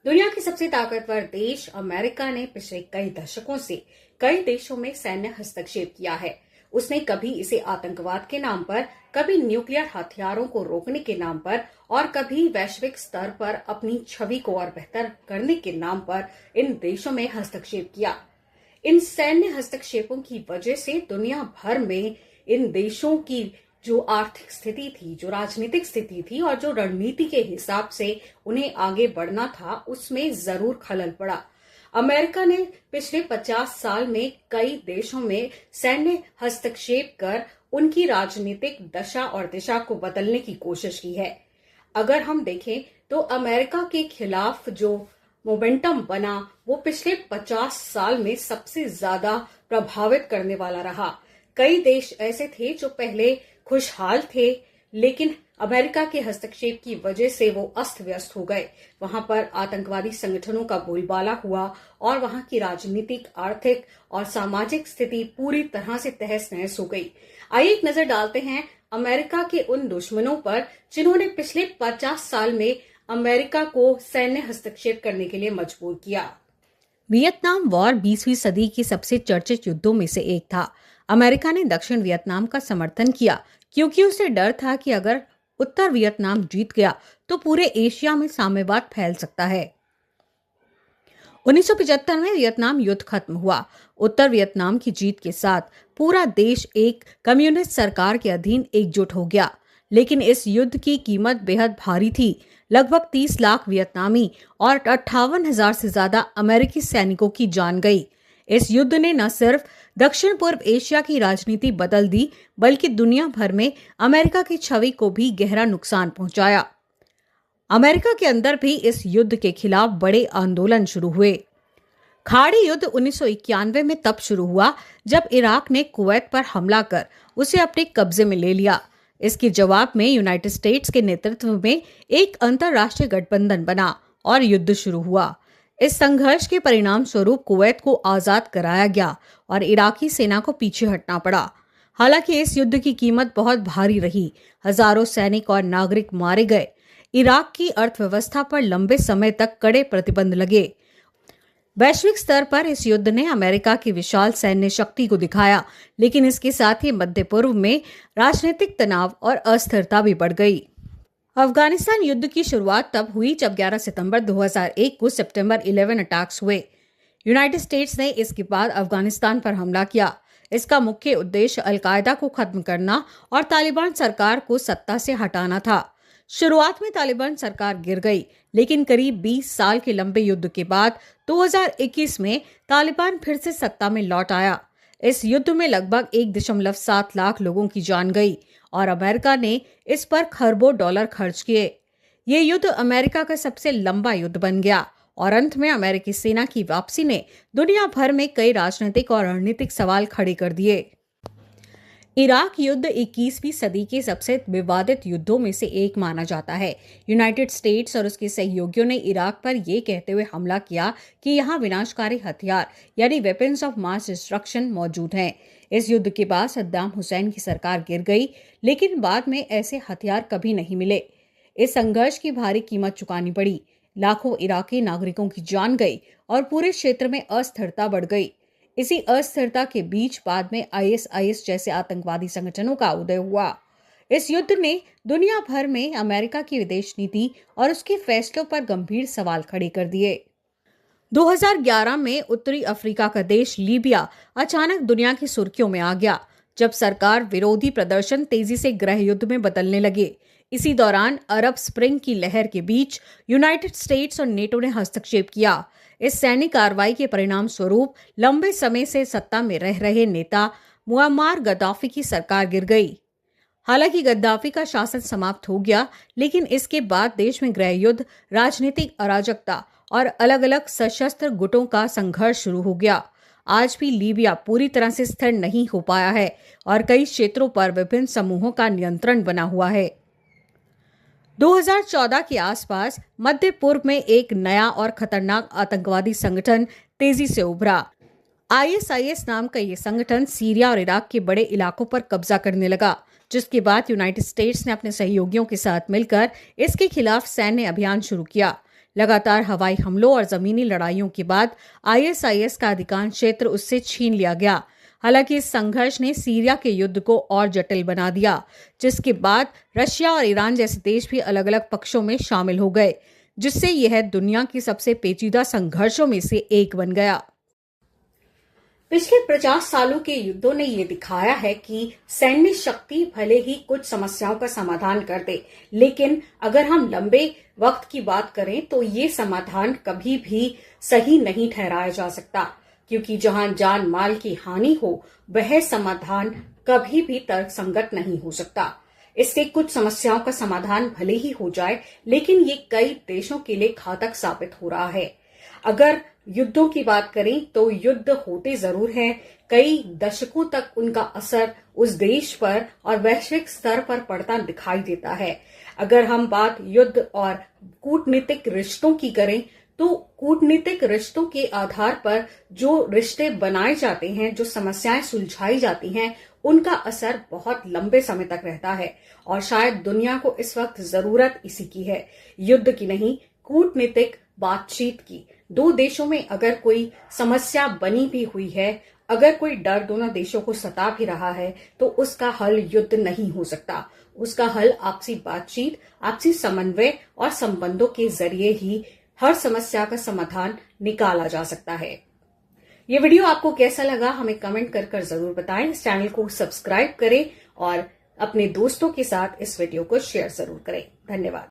दुनिया के सबसे ताकतवर देश अमेरिका ने पिछले कई दशकों से कई देशों में सैन्य हस्तक्षेप किया है। उसने कभी इसे आतंकवाद के नाम पर, कभी न्यूक्लियर हथियारों को रोकने के नाम पर और कभी वैश्विक स्तर पर अपनी छवि को और बेहतर करने के नाम पर इन देशों में हस्तक्षेप किया। इन सैन्य हस्तक्षेपों की वजह से दुनिया भर में इन देशों की जो आर्थिक स्थिति थी, जो राजनीतिक स्थिति थी और जो रणनीति के हिसाब से उन्हें आगे बढ़ना था, उसमें जरूर खलल पड़ा। अमेरिका ने पिछले 50 साल में कई देशों में सैन्य हस्तक्षेप कर उनकी राजनीतिक दशा और दिशा को बदलने की कोशिश की है। अगर हम देखें तो अमेरिका के खिलाफ जो मोमेंटम बना वो पिछले 50 साल में सबसे ज्यादा प्रभावित करने वाला रहा। कई देश ऐसे थे जो पहले खुशहाल थे, लेकिन अमेरिका के हस्तक्षेप की वजह से वो अस्त व्यस्त हो गए। वहां पर आतंकवादी संगठनों का बोलबाला हुआ और वहां की राजनीतिक, आर्थिक और सामाजिक स्थिति पूरी तरह से तहस नहस हो गई। आइए एक नजर डालते हैं अमेरिका के उन दुश्मनों पर जिन्होंने पिछले 50 साल में अमेरिका को सैन्य हस्तक्षेप करने के लिए मजबूर किया। वियतनाम वॉर 20वीं सदी के सबसे चर्चित युद्धों में से एक था। अमेरिका ने दक्षिण वियतनाम का समर्थन किया क्योंकि उसे डर था कि अगर उत्तर वियतनाम जीत गया तो पूरे एशिया में साम्यवाद फैल सकता है। 1975 में वियतनाम युद्ध खत्म हुआ। उत्तर वियतनाम की जीत के साथ पूरा देश एक कम्युनिस्ट सरकार के अधीन एकजुट हो गया, लेकिन इस युद्ध की कीमत बेहद भारी थी। लगभग 30 लाख वियतनामी और 58,000 से ज्यादा अमेरिकी सैनिकों की जान गई। इस युद्ध ने न सिर्फ दक्षिण पूर्व एशिया की राजनीति बदल दी, बल्कि दुनिया भर में अमेरिका की छवि को भी गहरा नुकसान पहुंचाया। अमेरिका के अंदर भी इस युद्ध के खिलाफ बड़े आंदोलन शुरू हुए। खाड़ी युद्ध 1991 में तब शुरू हुआ जब इराक ने कुवैत पर हमला कर उसे अपने कब्जे में ले लिया। इसके जवाब में यूनाइटेड स्टेट्स के नेतृत्व में एक अंतरराष्ट्रीय गठबंधन बना और युद्ध शुरू हुआ। इस संघर्ष के परिणाम स्वरूप कुवैत को आजाद कराया गया और इराकी सेना को पीछे हटना पड़ा। हालांकि इस युद्ध की कीमत बहुत भारी रही। हजारों सैनिक और नागरिक मारे गए। इराक की अर्थव्यवस्था पर लंबे समय तक कड़े प्रतिबंध लगे। वैश्विक स्तर पर इस युद्ध ने अमेरिका की विशाल सैन्य शक्ति को दिखाया, लेकिन इसके साथ ही मध्य पूर्व में राजनीतिक तनाव और अस्थिरता भी बढ़ गई। अफगानिस्तान युद्ध की शुरुआत तब हुई जब 11 सितंबर 2001 को सितंबर 11 अटैक्स हुए। यूनाइटेड स्टेट्स ने इसके बाद अफगानिस्तान पर हमला किया। इसका मुख्य उद्देश्य अलकायदा को खत्म करना और तालिबान सरकार को सत्ता से हटाना था। शुरुआत में तालिबान सरकार गिर गई, लेकिन करीब 20 साल के लंबे युद्ध के बाद 2021 में तालिबान फिर से सत्ता में लौट आया। इस युद्ध में लगभग 1.7 लाख लोगों की जान गई और अमेरिका ने इस पर खरबों डॉलर खर्च किए। ये युद्ध अमेरिका का सबसे लंबा युद्ध बन गया और अंत में अमेरिकी सेना की वापसी ने दुनिया भर में कई राजनीतिक और रणनीतिक सवाल खड़े कर दिए। इराक युद्ध 21वीं सदी के सबसे विवादित युद्धों में से एक माना जाता है। यूनाइटेड स्टेट्स और उसके सहयोगियों ने इराक पर यह कहते हुए हमला किया कि यहां विनाशकारी हथियार यानी वेपन्स ऑफ मास डिस्ट्रक्शन मौजूद हैं। इस युद्ध के बाद सद्दाम हुसैन की सरकार गिर गई, लेकिन बाद में ऐसे हथियार कभी नहीं मिले। इस संघर्ष की भारी कीमत चुकानी पड़ी। लाखों इराकी नागरिकों की जान गई और पूरे क्षेत्र में अस्थिरता बढ़ गई। इसी अस्थिरता के बीच बाद में आईएसआईएस जैसे आतंकवादी संगठनों का उदय हुआ। इस युद्ध ने दुनिया भर में अमेरिका की विदेश नीति और उसके फैसलों पर गंभीर सवाल खड़े कर दिए। 2011 में उत्तरी अफ्रीका का देश लीबिया अचानक दुनिया की सुर्खियों में आ गया, जब सरकार विरोधी प्रदर्शन तेजी से गृह युद्ध में बदलने लगे। इसी दौरान अरब स्प्रिंग की लहर के बीच यूनाइटेड स्टेट्स और नेटो ने हस्तक्षेप किया। इस सैन्य कार्रवाई के परिणाम स्वरूप लंबे समय से सत्ता में रह रहे नेता मुअम्मार गद्दाफी की सरकार गिर गई। हालांकि गद्दाफी का शासन समाप्त हो गया, लेकिन इसके बाद देश में गृह युद्ध, राजनीतिक अराजकता और अलग अलग सशस्त्र गुटों का संघर्ष शुरू हो गया। आज भी लीबिया पूरी तरह से स्थिर नहीं हो पाया है और कई क्षेत्रों पर विभिन्न समूहों का नियंत्रण बना हुआ है। 2014 के आसपास मध्य पूर्व में एक नया और खतरनाक आतंकवादी संगठन तेजी से उभरा। आईएसआईएस नाम का ये संगठन सीरिया और इराक के बड़े इलाकों पर कब्जा करने लगा, जिसके बाद यूनाइटेड स्टेट्स ने अपने सहयोगियों के साथ मिलकर इसके खिलाफ सैन्य अभियान शुरू किया। लगातार हवाई हमलों और जमीनी लड़ाइयों के बाद आईएसआईएस का अधिकांश क्षेत्र उससे छीन लिया गया। हालांकि इस संघर्ष ने सीरिया के युद्ध को और जटिल बना दिया, जिसके बाद रशिया और ईरान जैसे देश भी अलग अलग पक्षों में शामिल हो गए, जिससे यह दुनिया की सबसे पेचीदा संघर्षों में से एक बन गया। पिछले 50 सालों के युद्धों ने ये दिखाया है कि सैन्य शक्ति भले ही कुछ समस्याओं का समाधान कर दे, लेकिन अगर हम लंबे वक्त की बात करें तो ये समाधान कभी भी सही नहीं ठहराया जा सकता, क्योंकि जहां जान माल की हानि हो वह समाधान कभी भी तर्कसंगत नहीं हो सकता। इससे कुछ समस्याओं का समाधान भले ही हो जाए, लेकिन ये कई देशों के लिए घातक साबित हो रहा है। अगर युद्धों की बात करें तो युद्ध होते जरूर हैं, कई दशकों तक उनका असर उस देश पर और वैश्विक स्तर पर पड़ता दिखाई देता है। अगर हम बात युद्ध और कूटनीतिक रिश्तों की करें तो कूटनीतिक रिश्तों के आधार पर जो रिश्ते बनाए जाते हैं, जो समस्याएं सुलझाई जाती हैं, उनका असर बहुत लंबे समय तक रहता है और शायद दुनिया को इस वक्त जरूरत इसी की है, युद्ध की नहीं, कूटनीतिक बातचीत की। दो देशों में अगर कोई समस्या बनी भी हुई है, अगर कोई डर दोनों देशों को सता भी रहा है, तो उसका हल युद्ध नहीं हो सकता। उसका हल आपसी बातचीत, आपसी समन्वय और संबंधों के जरिए ही हर समस्या का समाधान निकाला जा सकता है। ये वीडियो आपको कैसा लगा हमें कमेंट कर जरूर बताएं। इस चैनल को सब्सक्राइब करें और अपने दोस्तों के साथ इस वीडियो को शेयर जरूर करें। धन्यवाद।